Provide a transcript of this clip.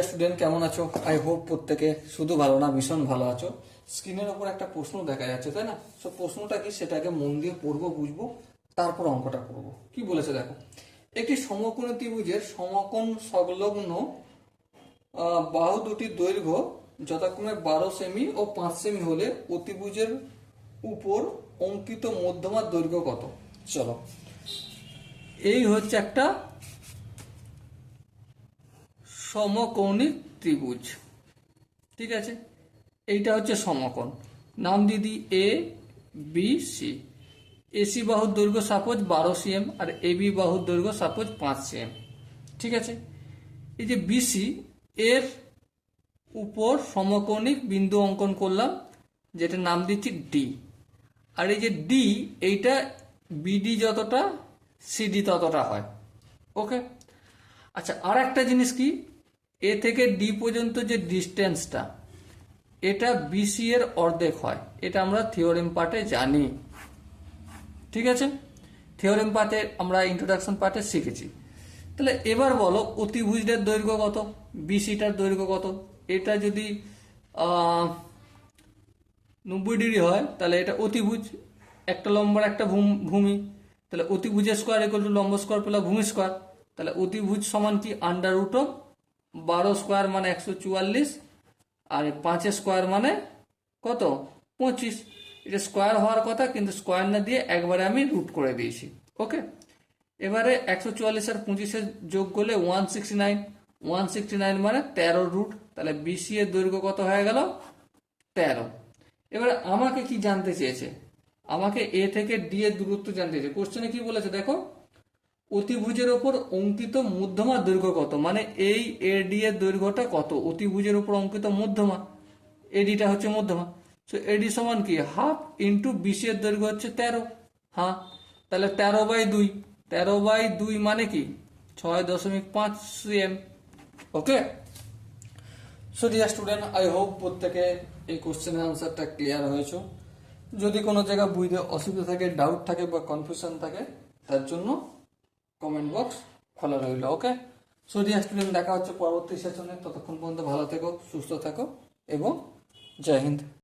Student কেমন আছো? I hope প্রত্যেকে শুধু ভালো না ভীষণ ভালো আছো। স্ক্রিনের ওপর একটা প্রশ্ন দেখা যাচ্ছে, তাই না? সো প্রশ্নটা কি সেটাকে মন দিয়ে পড়বো, বুঝবো, তারপর অঙ্কটা করবো। কি বলেছে দেখো, একটি সমকোণী ত্রিভুজের সমকোণ সংলগ্ন বাহু দুটির দৈর্ঘ্য যথাক্রমে 12 সেমি ও 5 সেমি হলে অতিভুজের উপর অঙ্কিত মধ্যমার দৈর্ঘ্য কত? চলো, এই হচ্ছে একটা সমকোণী ত্রিভুজ, ঠিক আছে? এইটা হচ্ছে সমকোণ, নাম দিদি এ বি সি। এসি বাহুর দৈর্ঘ্য সাপোজ 12 cm আর এবি বাহুর দৈর্ঘ্য সাপোজ 5 cm, ঠিক আছে? এই যে বিসি এর উপর সমকোণিক বিন্দু অঙ্কন করলাম, যেটা নাম দিচ্ছি ডি। আর এই যে ডি, এইটা বিডি যতটা সিডি ততটা হয়। ওকে, আচ্ছা, আর একটা জিনিস কি, এ থেকে ডি পর্যন্ত যে ডিস্টেন্সটা, এটা বিসি এর অর্ধেক হয়। এটা আমরা থিওরেম পার্টে জানি, ঠিক আছে? থিওরেম পার্টে আমরা ইন্ট্রোডাকশন পার্টে শিখেছি। তাহলে এবার বলো অতিভুজের দৈর্ঘ্য কত, বিসিটার দৈর্ঘ্য কত? এটা যদি 90 ডিগ্রি হয় তাহলে এটা অতিভুজ, একটা লম্বার একটা ভূমি। তাহলে অতিভুজের স্কোয়ার ইকুয়াল টু লম্ব স্কোয়ার প্লাস ভূমি স্কোয়ার। তাহলে অতিভুজ সমান কি √12 স্কোয়ার মানে 144, আর 5 স্কোয়ার মানে কত? 25। এটা স্কোয়ার হওয়ার কথা, কিন্তু স্কোয়ার না দিয়ে একবারে আমি রুট করে দিয়েছি। ওকে, এবারে 144 আর 25 যোগ করলে 169, 169 মানে 13 √। তাহলে বিসি এর দৈর্ঘ্য কত হয়ে গেল? 13। এবারে আমাকে কি জানতে চেয়েছে? আমাকে এ থেকে ডি এর দূরত্ব জানতে চেয়েছে। কোশ্চেনে কি বলেছে দেখো, অতিভুজের ওপর অঙ্কিত মধ্যমার দৈর্ঘ্য কত, মানে এই এডি এর দৈর্ঘ্যটা কত অতিভুজের উপর অঙ্কিত মধ্যমা। এডিটা হচ্ছে মধ্যমা, তো এডি সমান কি হাফ ইন্টু বিসি এর দৈর্ঘ্য হচ্ছে 13। হ্যাঁ, তাহলে 13/2, 13/2 মানে কি 6.5 cm। Okay, so dear student, I hope প্রত্যেকে এই কোশ্চেনের আনসারটা ক্লিয়ার হয়েছে। যদি কোনো জায়গায় বুঝতে অসুবিধা থাকে, ডাউট থাকে বা কনফিউশন থাকে, তার জন্য কমেন্ট বক্স খোলা রইল। ওকে, সো ডিয়ার স্টুডেন্ট, দেখা হচ্ছে পরবর্তী সেশনে। ততক্ষণ পর্যন্ত ভালো থেকো, সুস্থ থাকো এবং জয় হিন্দ।